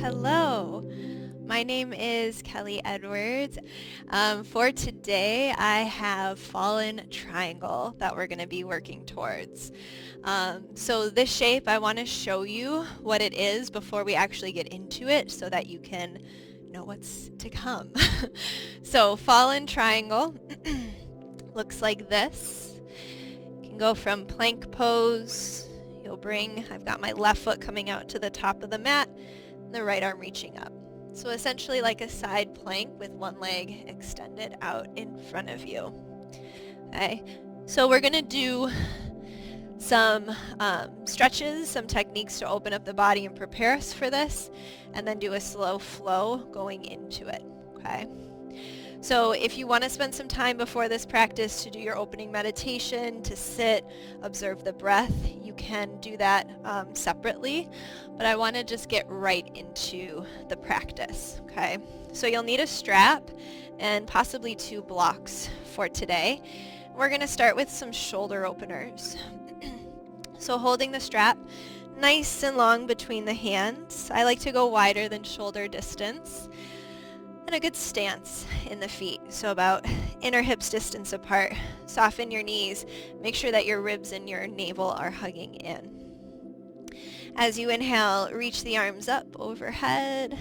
Hello, my name is Kelley Edwards. For today, I have fallen triangle that we're going to be working towards. So this shape, I want to show you what it is before we actually get into it so that you can know what's to come. So fallen triangle looks like this. You can go from plank pose. I've got my left foot coming out to the top of the mat, and the right arm reaching up. So essentially like a side plank with one leg extended out in front of you. Okay, so we're going to do some stretches, some techniques to open up the body and prepare us for this, and then do a slow flow going into it. Okay. So if you want to spend some time before this practice to do your opening meditation, to sit, observe the breath, you can do that separately, but I want to just get right into the practice, okay? So you'll need a strap and possibly 2 blocks for today. We're going to start with some shoulder openers. So holding the strap nice and long between the hands. I like to go wider than shoulder distance. And a good stance in the feet, so about inner hips distance apart. Soften your knees. Make sure that your ribs and your navel are hugging in. As you inhale, reach the arms up overhead,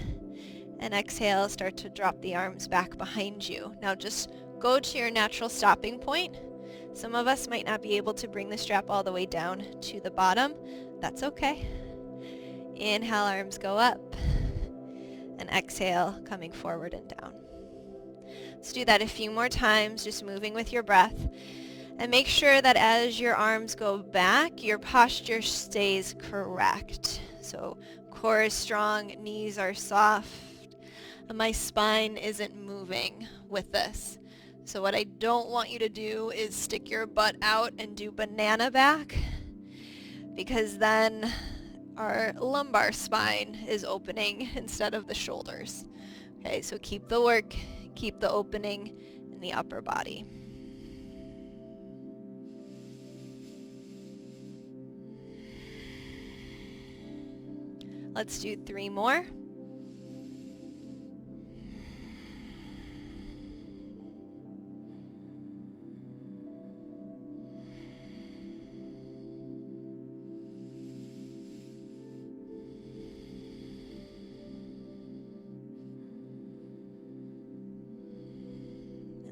and exhale, start to drop the arms back behind you. Now just go to your natural stopping point. Some of us might not be able to bring the strap all the way down to the bottom. That's okay. Inhale, arms go up. And exhale, coming forward and down. Let's do that a few more times, just moving with your breath. And make sure that as your arms go back, your posture stays correct. So core is strong, knees are soft, and my spine isn't moving with this. So what I don't want you to do is stick your butt out and do banana back, because then our lumbar spine is opening instead of the shoulders. Okay, so keep the work, keep the opening in the upper body. Let's do 3 more.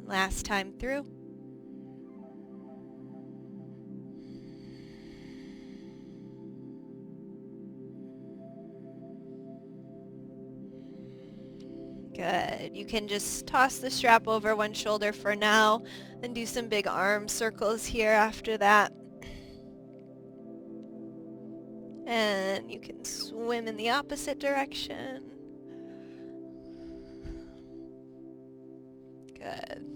Last time through. Good. You can just toss the strap over one shoulder for now and do some big arm circles here after that. And you can swim in the opposite direction. Good.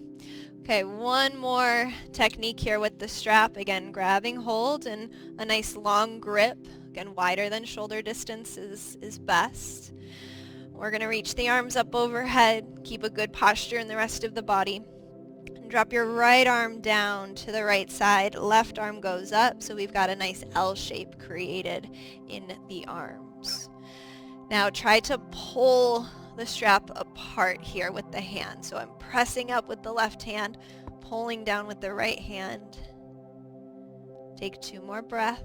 Okay, one more technique here with the strap. Again, grabbing hold and a nice long grip. Again, wider than shoulder distance is best. We're going to reach the arms up overhead. Keep a good posture in the rest of the body. And drop your right arm down to the right side. Left arm goes up, so we've got a nice L shape created in the arms. Now try to pull the strap apart here with the hand. So I'm pressing up with the left hand, pulling down with the right hand. Take 2 more breaths.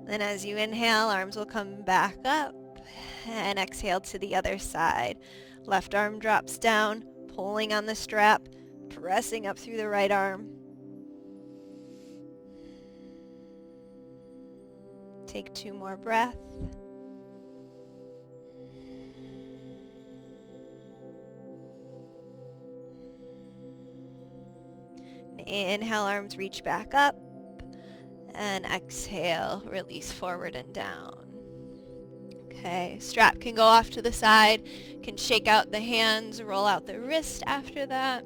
Then as you inhale, arms will come back up, and exhale to the other side. Left arm drops down, pulling on the strap, pressing up through the right arm. Take 2 more breaths. Inhale, arms reach back up. And exhale, release forward and down. Okay, strap can go off to the side. Can shake out the hands, roll out the wrist after that.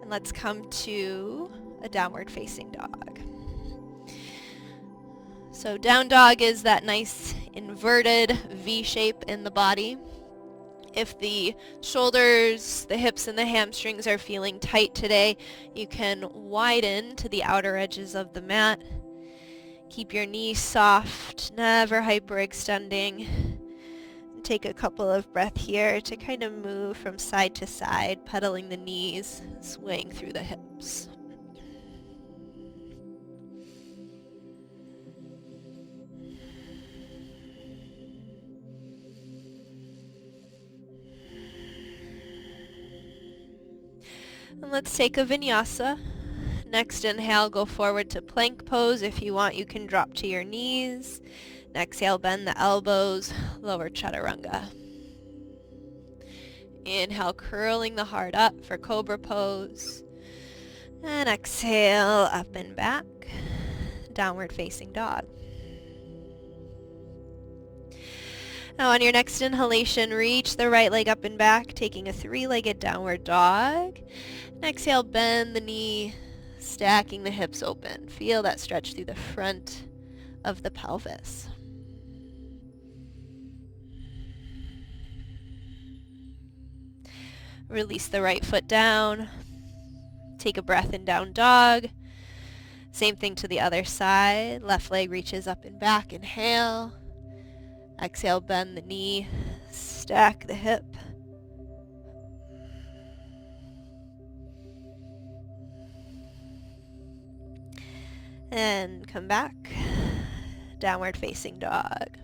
And let's come to a downward facing dog. So down dog is that nice inverted V shape in the body. If the shoulders, the hips, and the hamstrings are feeling tight today, you can widen to the outer edges of the mat. Keep your knees soft, never hyperextending. Take a couple of breaths here to kind of move from side to side, pedaling the knees, swaying through the hips. And let's take a vinyasa. Next inhale, go forward to plank pose. If you want, you can drop to your knees. Exhale, bend the elbows, lower chaturanga. Inhale, curling the heart up for cobra pose. And exhale, up and back, downward facing dog. Now on your next inhalation, reach the right leg up and back, taking a three-legged downward dog. And exhale, bend the knee, stacking the hips open. Feel that stretch through the front of the pelvis. Release the right foot down. Take a breath in down dog. Same thing to the other side. Left leg reaches up and back. Inhale. Exhale, bend the knee, stack the hip. And come back, downward facing dog.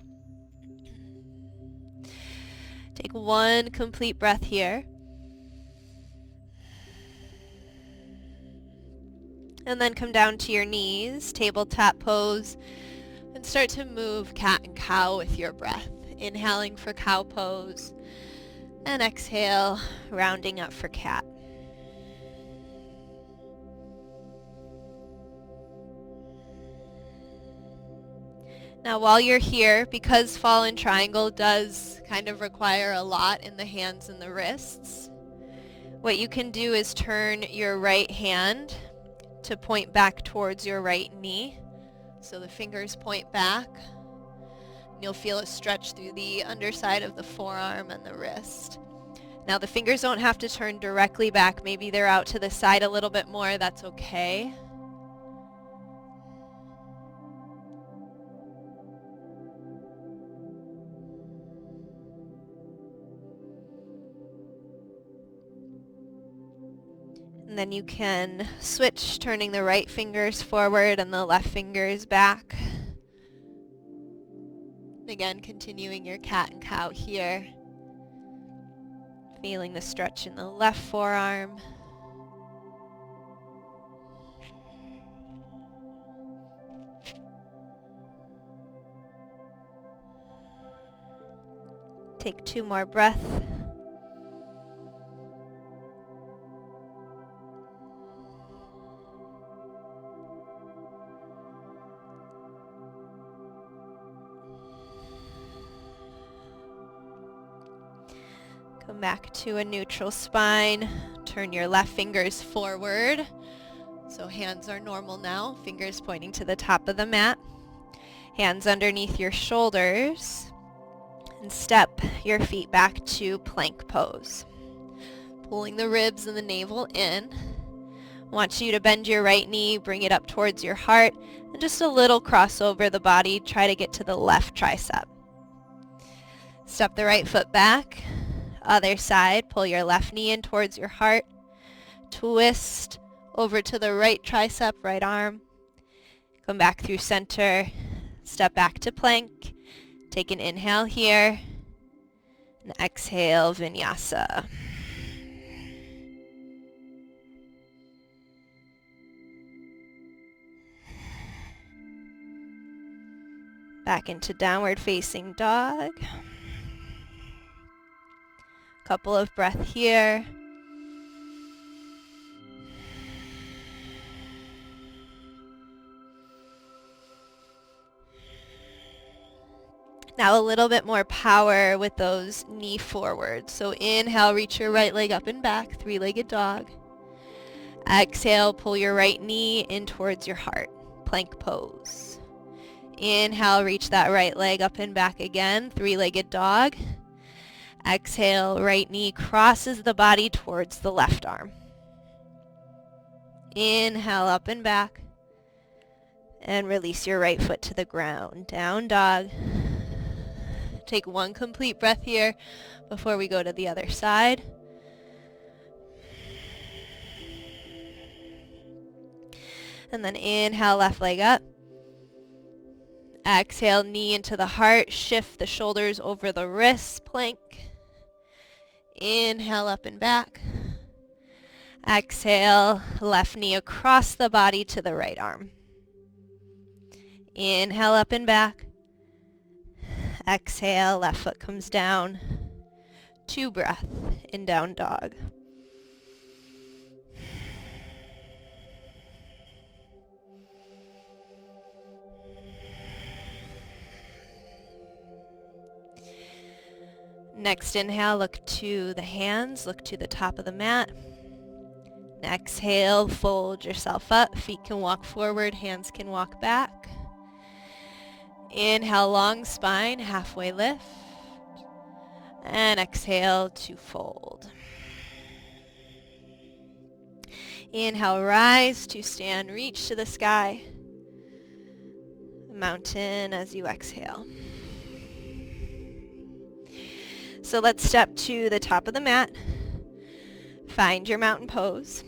Take one complete breath here. And then come down to your knees, tabletop pose. And start to move cat and cow with your breath. Inhaling for cow pose. And exhale, rounding up for cat. Now while you're here, because fallen triangle does kind of require a lot in the hands and the wrists, what you can do is turn your right hand to point back towards your right knee. So the fingers point back. You'll feel a stretch through the underside of the forearm and the wrist. Now the fingers don't have to turn directly back. Maybe they're out to the side a little bit more. That's okay. And then you can switch, turning the right fingers forward and the left fingers back. Again, continuing your cat and cow here. Feeling the stretch in the left forearm. Take 2 more breaths. Come back to a neutral spine. Turn your left fingers forward. So hands are normal now. Fingers pointing to the top of the mat. Hands underneath your shoulders. And step your feet back to plank pose. Pulling the ribs and the navel in. I want you to bend your right knee, bring it up towards your heart, and just a little cross over the body. Try to get to the left tricep. Step the right foot back. Other side, pull your left knee in towards your heart. Twist over to the right tricep, right arm. Come back through center. Step back to plank. Take an inhale here. And exhale, vinyasa. Back into downward facing dog. Couple of breaths here. Now a little bit more power with those knee forward. So inhale, reach your right leg up and back, three-legged dog. Exhale, pull your right knee in towards your heart, plank pose. Inhale, reach that right leg up and back again, three-legged dog. Exhale, right knee crosses the body towards the left arm. Inhale, up and back. And release your right foot to the ground. Down dog. Take one complete breath here before we go to the other side. And then inhale, left leg up. Exhale, knee into the heart. Shift the shoulders over the wrists, plank. Inhale, up and back. Exhale, left knee across the body to the right arm. Inhale, up and back. Exhale, left foot comes down. 2 breath in down dog. Next inhale, look to the hands, look to the top of the mat. Exhale, fold yourself up. Feet can walk forward, hands can walk back. Inhale, long spine, halfway lift. And exhale to fold. Inhale, rise to stand, reach to the sky. Mountain as you exhale. So let's step to the top of the mat. Find your mountain pose.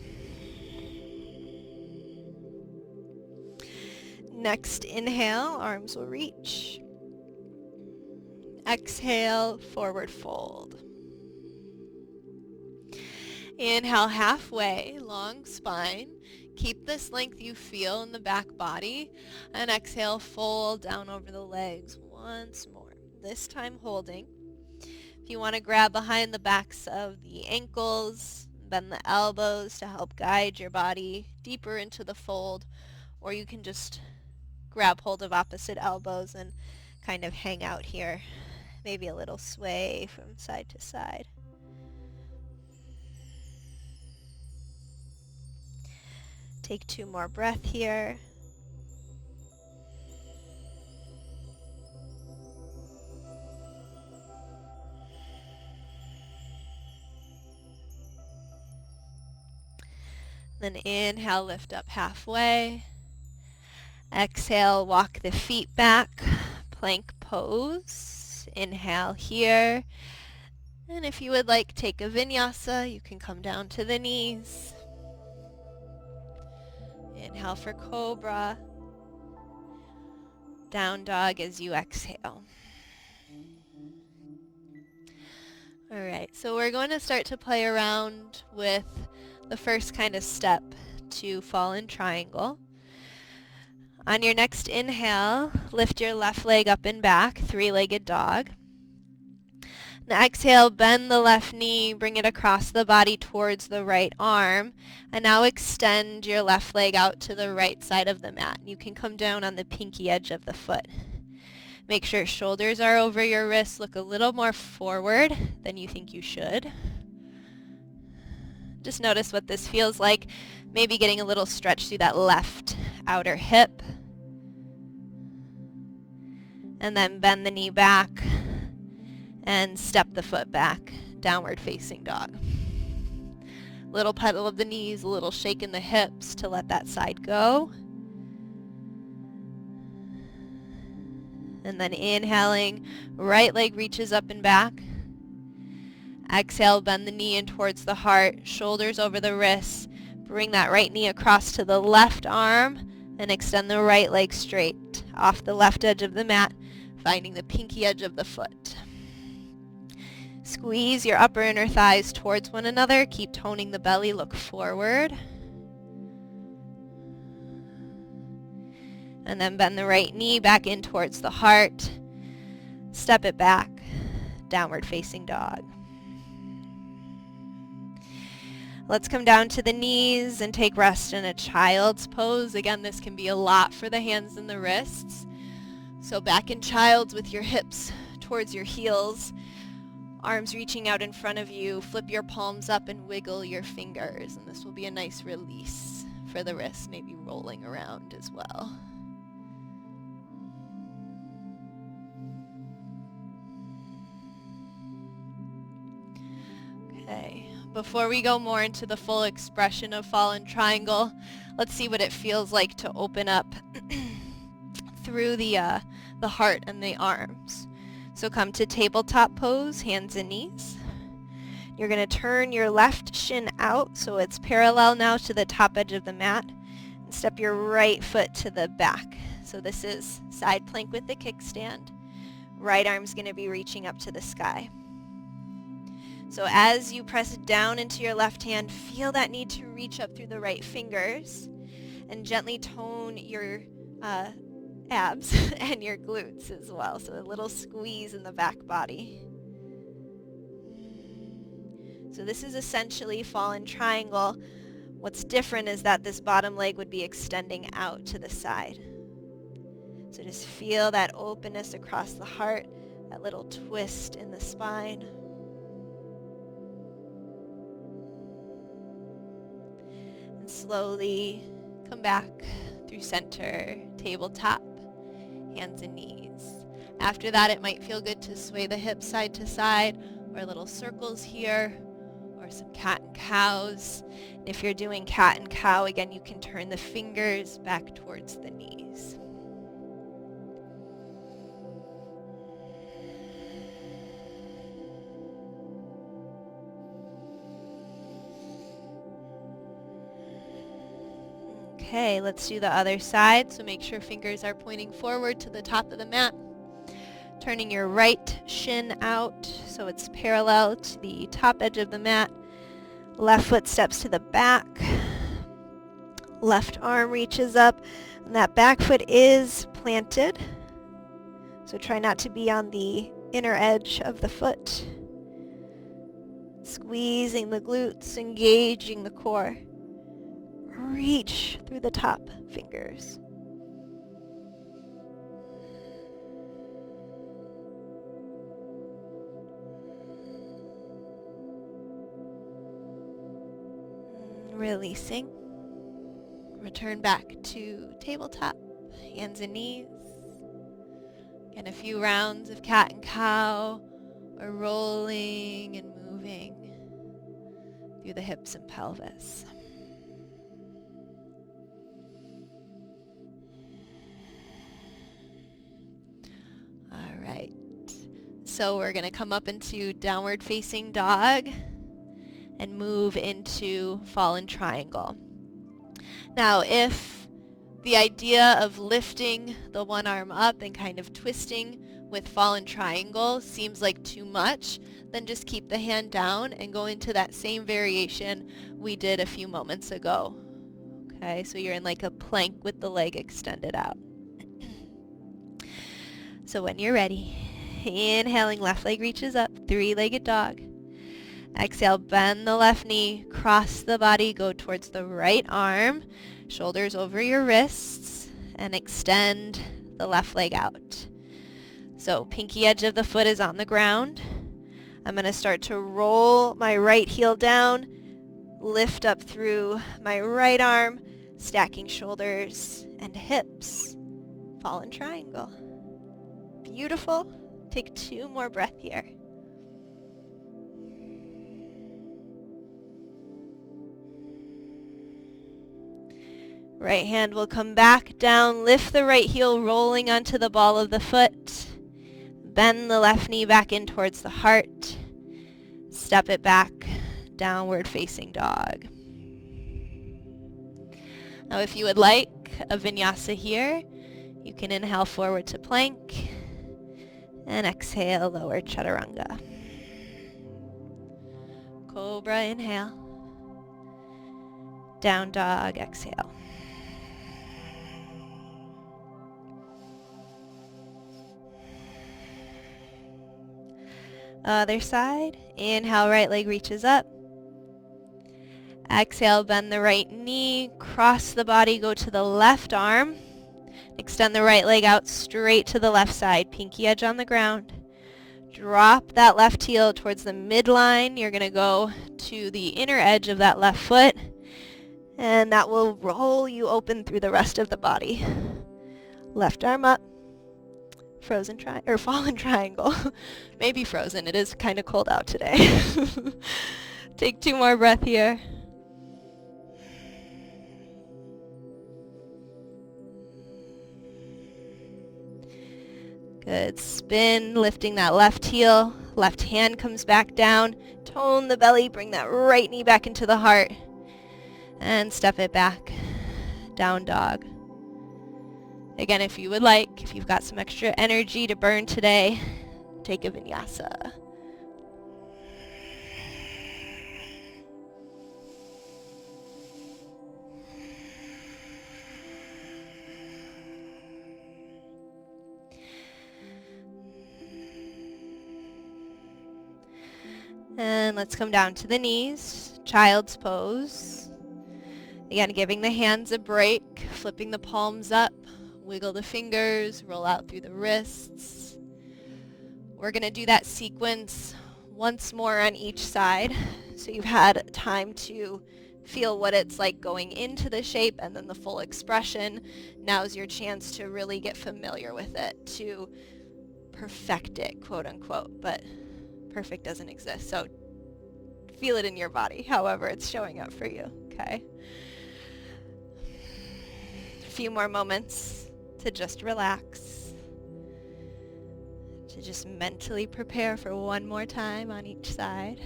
Next inhale, arms will reach. Exhale, forward fold. Inhale, halfway, long spine. Keep this length you feel in the back body. And exhale, fold down over the legs once more. This time holding. If you want to grab behind the backs of the ankles, bend the elbows to help guide your body deeper into the fold, or you can just grab hold of opposite elbows and kind of hang out here. Maybe a little sway from side to side. Take 2 more breaths here. Then inhale, lift up halfway. Exhale, walk the feet back, plank pose. Inhale here. And if you would like, take a vinyasa. You can come down to the knees. Inhale for cobra. Down dog as you exhale. All right, so we're going to start to play around with the first kind of step to fallen triangle. On your next inhale, lift your left leg up and back, 3-legged dog. Now exhale, bend the left knee, bring it across the body towards the right arm, and now extend your left leg out to the right side of the mat. You can come down on the pinky edge of the foot. Make sure shoulders are over your wrists. Look a little more forward than you think you should. Just notice what this feels like. Maybe getting a little stretch through that left outer hip. And then bend the knee back and step the foot back, downward facing dog. Little pedal of the knees, a little shake in the hips to let that side go. And then inhaling, right leg reaches up and back. Exhale, bend the knee in towards the heart, shoulders over the wrists. Bring that right knee across to the left arm and extend the right leg straight off the left edge of the mat, finding the pinky edge of the foot. Squeeze your upper inner thighs towards one another. Keep toning the belly, look forward. And then bend the right knee back in towards the heart. Step it back, downward facing dog. Let's come down to the knees and take rest in a child's pose. Again, this can be a lot for the hands and the wrists. So back in child's with your hips towards your heels, arms reaching out in front of you, flip your palms up and wiggle your fingers. And this will be a nice release for the wrists, maybe rolling around as well. Okay, before we go more into the full expression of fallen triangle, let's see what it feels like to open up through the heart and the arms. So come to tabletop pose, hands and knees. You're going to turn your left shin out so it's parallel now to the top edge of the mat, and step your right foot to the back. So this is side plank with the kickstand. Right arm's going to be reaching up to the sky. So as you press down into your left hand, feel that need to reach up through the right fingers and gently tone your abs and your glutes as well. So a little squeeze in the back body. So this is essentially fallen triangle. What's different is that this bottom leg would be extending out to the side. So just feel that openness across the heart, that little twist in the spine. And slowly come back through center, tabletop, hands and knees. After that, it might feel good to sway the hips side to side, or little circles here, or some cat and cows. And if you're doing cat and cow, again, you can turn the fingers back towards the knees. Okay, let's do the other side. So make sure fingers are pointing forward to the top of the mat. Turning your right shin out so it's parallel to the top edge of the mat. Left foot steps to the back. Left arm reaches up, and that back foot is planted. So try not to be on the inner edge of the foot. Squeezing the glutes, engaging the core. Reach through the top fingers. Releasing. Return back to tabletop, hands and knees. Again, a few rounds of cat and cow, or rolling and moving through the hips and pelvis. All right. So we're going to come up into downward facing dog and move into fallen triangle. Now, if the idea of lifting the one arm up and kind of twisting with fallen triangle seems like too much, then just keep the hand down and go into that same variation we did a few moments ago. Okay, so you're in like a plank with the leg extended out. So when you're ready, inhaling, left leg reaches up, three-legged dog. Exhale, bend the left knee, cross the body, go towards the right arm, shoulders over your wrists, and extend the left leg out. So pinky edge of the foot is on the ground. I'm going to start to roll my right heel down, lift up through my right arm, stacking shoulders and hips. Fallen triangle. Beautiful. Take 2 more breaths here. Right hand will come back down, lift the right heel rolling onto the ball of the foot. Bend the left knee back in towards the heart. Step it back, downward facing dog. Now if you would like a vinyasa here, you can inhale forward to plank and exhale lower chaturanga. Cobra, inhale. Down dog, exhale. Other side. Inhale, right leg reaches up. Exhale, bend the right knee, cross the body, go to the left arm. Extend the right leg out straight to the left side, pinky edge on the ground. Drop that left heel towards the midline. You're going to go to the inner edge of that left foot, and that will roll you open through the rest of the body. Left arm up. Fallen triangle. Maybe frozen. It is kind of cold out today. Take 2 more breaths here. Good. Spin, lifting that left heel. Left hand comes back down. Tone the belly. Bring that right knee back into the heart. And step it back. Down dog. Again, if you would like, if you've got some extra energy to burn today, take a vinyasa. And let's come down to the knees, child's pose. Again, giving the hands a break, flipping the palms up, wiggle the fingers, roll out through the wrists. We're going to do that sequence once more on each side, so you've had time to feel what it's like going into the shape and then the full expression. Now's your chance to really get familiar with it, to perfect it, quote unquote, but perfect doesn't exist, so feel it in your body, however it's showing up for you, okay? A few more moments to just relax, to just mentally prepare for one more time on each side.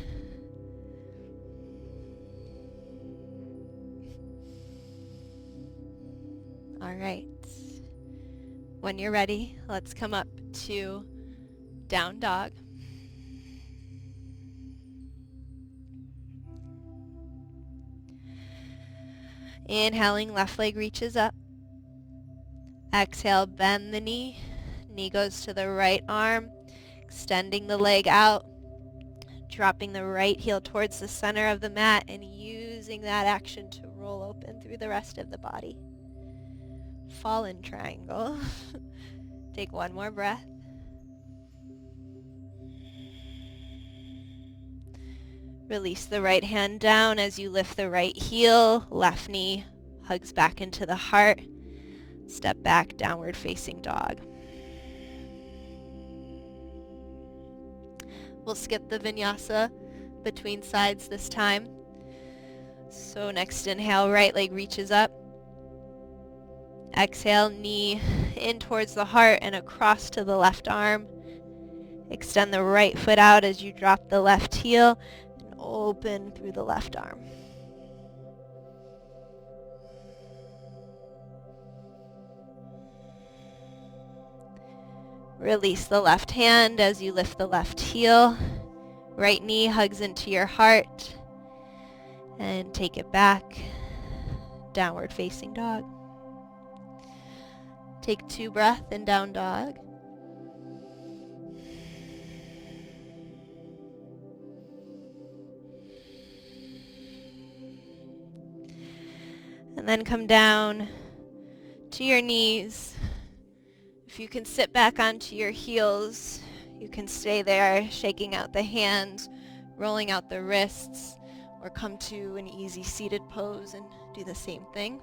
All right. When you're ready, let's come up to down dog. Inhaling, left leg reaches up. Exhale, bend the knee. Knee goes to the right arm, extending the leg out, dropping the right heel towards the center of the mat and using that action to roll open through the rest of the body. Fallen triangle. Take one more breath. Release the right hand down as you lift the right heel. Left knee hugs back into the heart. Step back, downward facing dog. We'll skip the vinyasa between sides this time. So next inhale, right leg reaches up. Exhale, knee in towards the heart and across to the left arm. Extend the right foot out as you drop the left heel and open through the left arm. Release the left hand as you lift the left heel. Right knee hugs into your heart. And take it back. Downward facing dog. Take 2 breaths in down dog. And then come down to your knees. If you can sit back onto your heels, you can stay there, shaking out the hands, rolling out the wrists, or come to an easy seated pose and do the same thing.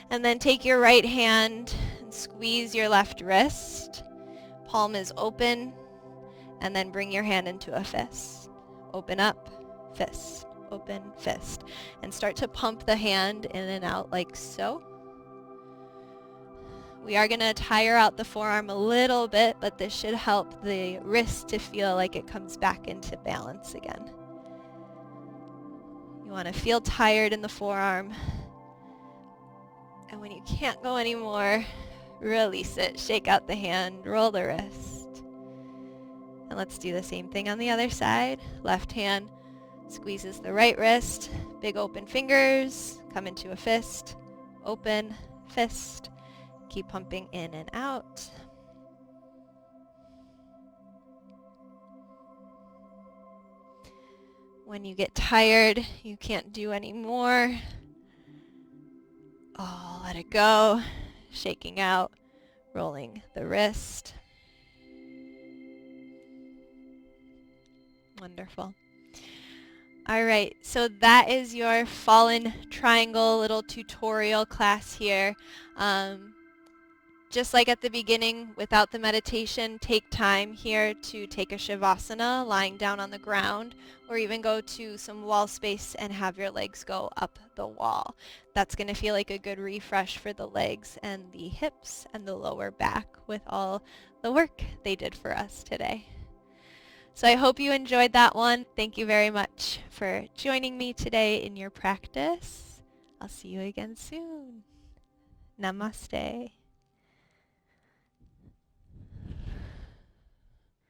And then take your right hand and squeeze your left wrist. Palm is open, and then bring your hand into a fist. Open up, fist, open, fist. And start to pump the hand in and out like so. We are going to tire out the forearm a little bit, but this should help the wrist to feel like it comes back into balance again. You want to feel tired in the forearm. And when you can't go anymore, release it. Shake out the hand, roll the wrist. And let's do the same thing on the other side. Left hand squeezes the right wrist. Big open fingers. Come into a fist. Open, fist. Keep pumping in and out. When you get tired, you can't do any more. Oh, let it go. Shaking out, rolling the wrist. Wonderful. All right, so that is your fallen triangle little tutorial class here. just like at the beginning, without the meditation, take time here to take a Shavasana, lying down on the ground, or even go to some wall space and have your legs go up the wall. That's going to feel like a good refresh for the legs and the hips and the lower back with all the work they did for us today. So I hope you enjoyed that one. Thank you very much for joining me today in your practice. I'll see you again soon. Namaste.